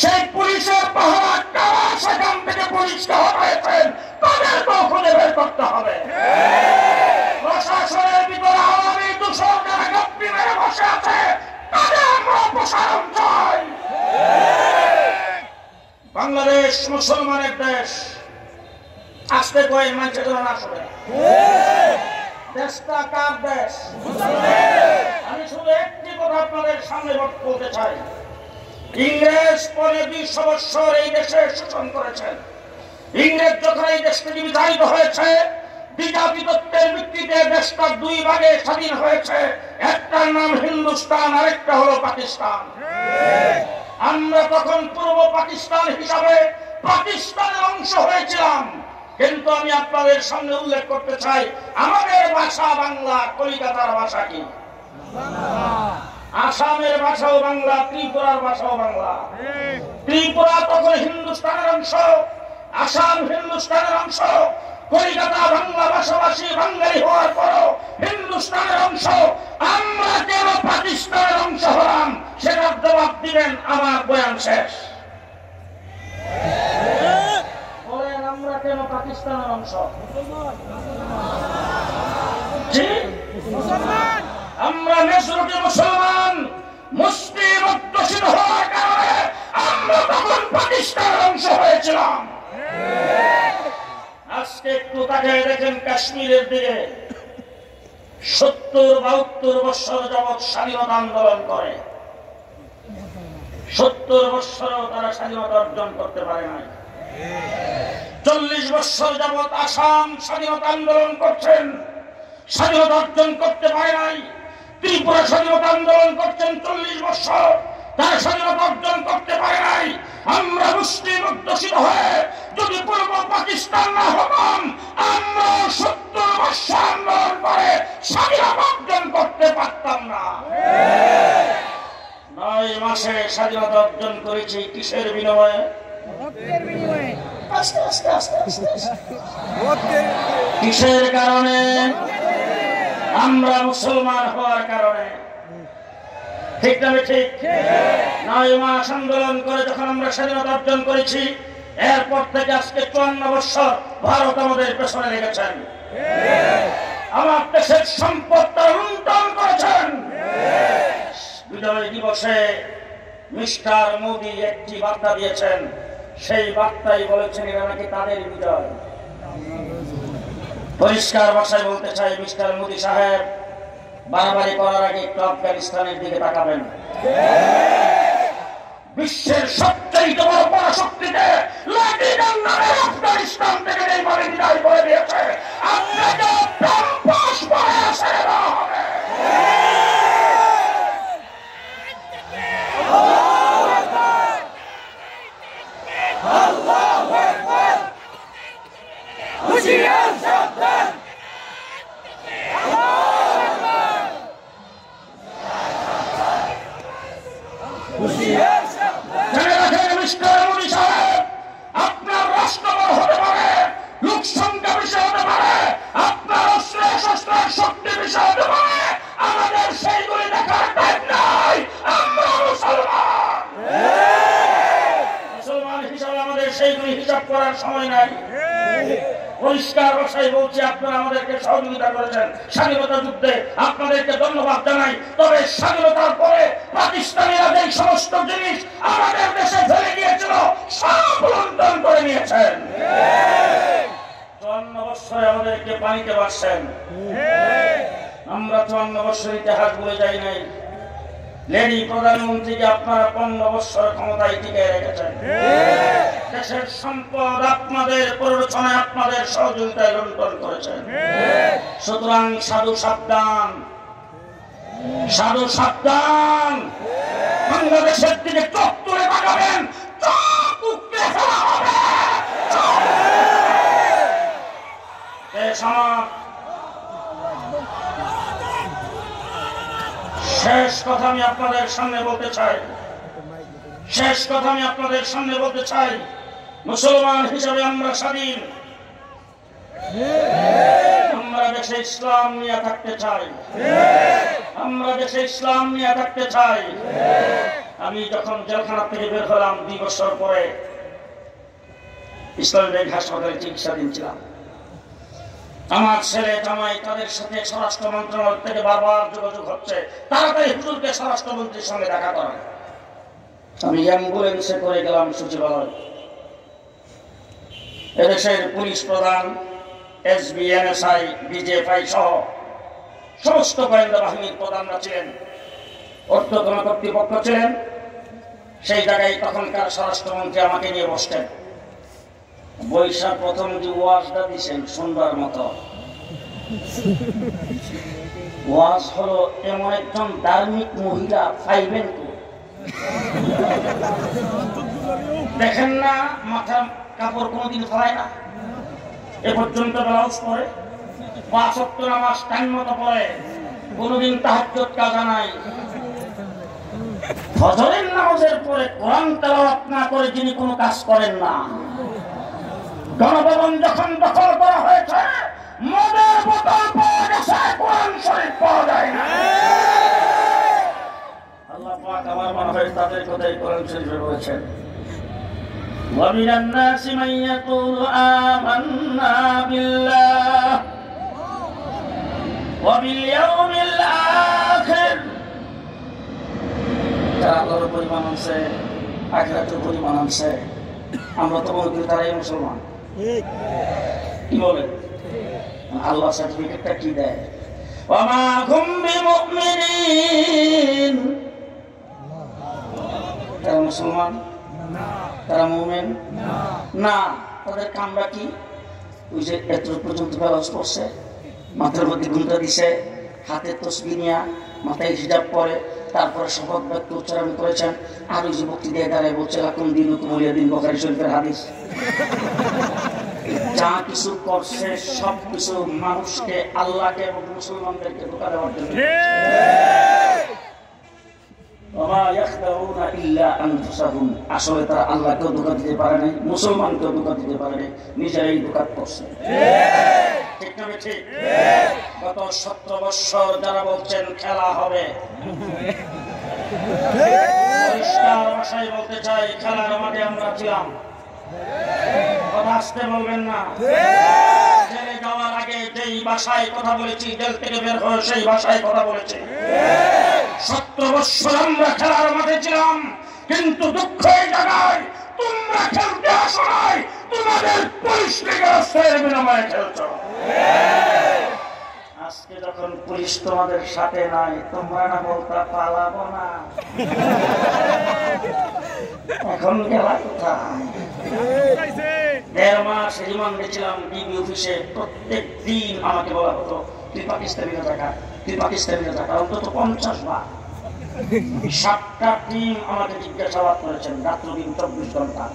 সেই পুলিশের পাহারা কারা সেখান থেকে পুলিশকে হটাইছেন তাদেরকেও খুঁজে বের করতে হবে। প্রশাসনের ভিতরে আওয়ামী দূষণ যারা গপ্পি মেরে বসে আছে তাদের আমরা অপসারণ চাই। বাংলাদেশ মুসলমানের দেশ, আসতে কয়েক মানুষের জন্য না শুনে দেশটা কার দেশ? আমি শুধু একটি কথা আপনাদের সামনে বলতে চাই, ইংরেজ পরে 20 বছর এই দেশে শাসন করেছেন। ইংরেজ যখন এই দেশ থেকে বিতাড়িত হয়েছে, দ্বিজাতিত্বের ভিত্তিতে দেশটা 2 ভাগে স্বাধীন হয়েছে, একটার নাম হিন্দুস্তান, আরেকটা হলো পাকিস্তান। আমরা তখন পূর্ব পাকিস্তান হিসাবে পাকিস্তানের অংশ হয়েছিলাম। কিন্তু আমি আপনাদের সামনে উল্লেখ করতে চাই, আমাদের ভাষা বাংলা, কলিকাতার ভাষা কি? আসামের ভাষাও বাংলা, ত্রিপুরার ভাষাও বাংলা। ত্রিপুরা তখন হিন্দুস্তানের অংশ, আসাম হিন্দুস্তানের অংশ, কলিকাতা বাংলা ভাষাভাষী বাঙালি হওয়ার পরও হিন্দুস্তানের অংশ। আমরা কেন পাকিস্তানের অংশ হলাম সেটার জবাব দিবেন আমার বয়ান শেষ। বলেন আমরা কেন পাকিস্তানের অংশ? জি, আমরা মেজরিটি মুসলমান, মুসলিম অধ্যুষিত হওয়ার কারণে আমরা তখন পাকিস্তানের অংশ হয়েছিলাম। আজকে একটু তাকায় দেখেন কাশ্মীরের দিকে, 70-72 বছর যাবৎ স্বাধীনতা আন্দোলন করে, 70 বছরেও তারা স্বাধীনতা অর্জন করতে পারে নাই। 40 বছর যাবৎ আসাম স্বাধীনতা আন্দোলন করছেন, স্বাধীনতা অর্জন করতে পারে নাই। ত্রিপুরা স্বাধীনতা আন্দোলন করছেন 40 বছর, তারা স্বাধীনতা অর্জন করতে পারে নাই। আমরা মুসলিম অধ্যুষিত হয়ে যদি পূর্ব পাকিস্তান না হতাম, আমরা 70 বছর আন্দোলন করে স্বাধীনতা অর্জন করতে পারতাম না। 9 মাসে স্বাধীনতা অর্জন করেছি কিসের বিনিময়ে? আস্তে আস্তে আস্তে আস্তে কিসের কারণে? আমরা মুসলমান হওয়ার কারণে। ঠিক না ঠিক? 9 মাস আন্দোলন করে যখন আমরা স্বাধীনতা অর্জন করেছি, এরপর থেকে আজকে 54 বছর ভারত আমাদের পেছনে লেগেছেন। আমার দেশের সম্পদটা লুণ্ঠন করেছেন। বিজয় দিবসে মিস্টার মোদি একটি বার্তা দিয়েছেন, সেই বার্তায় বলেছেন এরা নাকি তাদের বিজয়। পরিষ্কার ভাষায় বলতে চাই, মিস্টার মোদি সাহেব, বাড়াবাড়ি করার আগে একটু আফগানিস্তানের দিকে তাকাবেন। বিশ্বের সবচেয়ে বড় পরাশক্তিতে আফগানিস্তান থেকে এইভাবে বিদায় করে দিয়েছে, আপনাকে আপনার রাষ্ট্রবল হতে পারে, লোক সংখ্যা বেশি হতে পারে, আপনার অস্ত্রের শক্তি বেশি হতে পারে, আমাদের সেইগুলি দেখার টাইম নাই। আমরা মুসলমান, মুসলমান হিসাবে আমাদের সেইগুলি হিসাব করার সময় নাই। পরিষ্কার ভাষায় বলছি, আপনারা আমাদেরকে সহযোগিতা করেছেন স্বাধীনতা যুদ্ধে, আপনাদেরকে ধন্যবাদ জানাই। তবে স্বাধীনতার পরে পাকিস্তানিরা যে সমস্ত জিনিস আমাদের দেশে ফেলে গিয়েছিল সব লুণ্ঠন করে নিয়েছেন। 54 বছরে আমাদেরকে পানিতে বাসছেন। আমরা 54 বছর ইতিহাস ভুলে যাই নাই। লেডি প্রধানমন্ত্রীকে আপনারা 15 বছর ক্ষমতায় টিকে রেখেছেন। দেশের সম্পদ আপনাদের প্ররোচনায়, আপনাদের সহযোগিতায় লুণ্ঠন করেছেন। সুতরাং সাধু সাবধান, সাধু সাবধান। বাংলাদেশের দিকে চোখ তুলে তাকাবেন, চোখ উপড়ে ফেলা হবে। শেষ কথা আমি আপনাদের সামনে বলতে চাই, শেষ কথা আমি আপনাদের সামনে বলতে চাই, মুসলমান হিসাবে আমরা স্বাধীন। আমরা দেশে ইসলাম নিয়ে থাকতে চাই, আমরা দেশে ইসলাম নিয়ে থাকতে চাই। আমি যখন জেলখানা থেকে বের হলাম 2 বছর পরে ইসলামী ব্যাংক হাসপাতালে চিকিৎসাধীন ছিলাম। আমার ছেলে জামাই তাদের সাথে স্বরাষ্ট্র মন্ত্রণালয় থেকে বারবার যোগাযোগ হচ্ছে, তাড়াতাড়ি হুজুরকে স্বরাষ্ট্রমন্ত্রীর সঙ্গে দেখা করেন। আমি অ্যাম্বুলেন্সে করে গেলাম সচিবালয়। এদেশের পুলিশ প্রধান, এসবি, এনএসআই, ডিজিএফআই সহ সমস্ত গোয়েন্দা বাহিনীর প্রধানরা ছিলেন, ঊর্ধ্বতন কর্তৃপক্ষ ছিলেন। সেই জায়গায় তখনকার স্বরাষ্ট্রমন্ত্রী আমাকে নিয়ে বসতেন। বৈশাখ প্রথম যে ওয়াজটা দিচ্ছেন সুন্দর মতো ওয়াজ হলো, এমন একজন ধার্মিক মহিলা পাইবেন তো? দেখেন না, মাথার কাপড় কোনোদিন ফেলায় না, এ পর্যন্ত ব্লাউজ পরে, 5 ওয়াক্ত নামাজ টাইম মতো পড়ে, কোনোদিন তাহাজ্জুদ কাজা নাই। ফজরের নামাজের পরে কোরআন তেলাওয়াত না করে যিনি কোনো কাজ করেন না। গণভবন যখন দখল করা হয়েছে, মদের বোতল পাওয়া গেছে, কোরআন শরীফ পাওয়া যায় না। আল্লাহ পাক আমার মনে হয় তাদের কথাই কোরআন শরীফে বলেছেন, وَمِنَ النَّاسِ مَن يَقُولُ آمَنَّا بِاللَّهِ وَبِالْيَوْمِ الْآخِرِ। যারা আল্লাহর উপর ঈমান আনছে, আখিরাতের উপর ঈমান আনছে, আমরা তো মনে করি তারাই মুসলমান। কি বলে? আল্লাহ সার্টিফিকেটটা কি দেয়? ওয়ামা হুম বিমুমিনিন। তারা মুসলমান না, তারা মুমিন না। তাদের কামরা কি? ওই যে এত পর্যন্ত বেলাজ করছে, মাথার মধ্যে ঘুমটা দিছে, হাতে তসবিহ নিয়া মাথায় হিজাব পরে, তারপরে শপথ বাক্য উচ্চারণ করেছেন। আর ওই যে বক্তৃতায় দাঁড়ায় বলছে লাকুম দীনুকুম ওয়ালিয়া দীন, বুখারী শরীফের হাদিস। যা কিছু করছে সবকিছু মানুষকে, আল্লাহকে এবং মুসলমানদেরকে ধোঁকা দেওয়ার জন্য। আসলে তারা আল্লাহকেও ধোঁকা দিতে পারে নাই, মুসলমানকেও ধোঁকা দিতে পারে নাই, নিজেরাই ধোঁকা করছে। ঠিক না ঠিক? গত 17 বছর যারা বলছেন খেলা হবে, পরিষ্কার ভাষায় বলতে চাই, খেলার মাঠে আমরা ছিলাম। কথা আসতে বলবেন না। জেলে যাওয়ার আগে যেই ভাষায় কথা বলেছি, জেল থেকে বের হয়ে সেই ভাষায় কথা বলেছি। 17 বছর আমরা খেলার মাঠে ছিলাম, কিন্তু দুঃখ এই জায়গায় তোমরা খেলতে আসো নাই, তোমাদের পুলিশ লীগের বিনিময়ে খেলছো। আজকে যখন পুলিশ তোমাদের সাথে নাই, তোমরা না বলতা পালাবো না, এখন গেলা কোথায়? 1.5 মাস রিমান্ডে ছিলাম ডিবি অফিসে। প্রত্যেক দিন আমাকে বলা হতো তুই পাকিস্তানিরা টাকা, তুই পাকিস্তানিরা টাকা, অন্তত 50 বার। 7টা টিম আমাকে জিজ্ঞাসাবাদ করেছেন রাত্র দিন 24 ঘন্টা।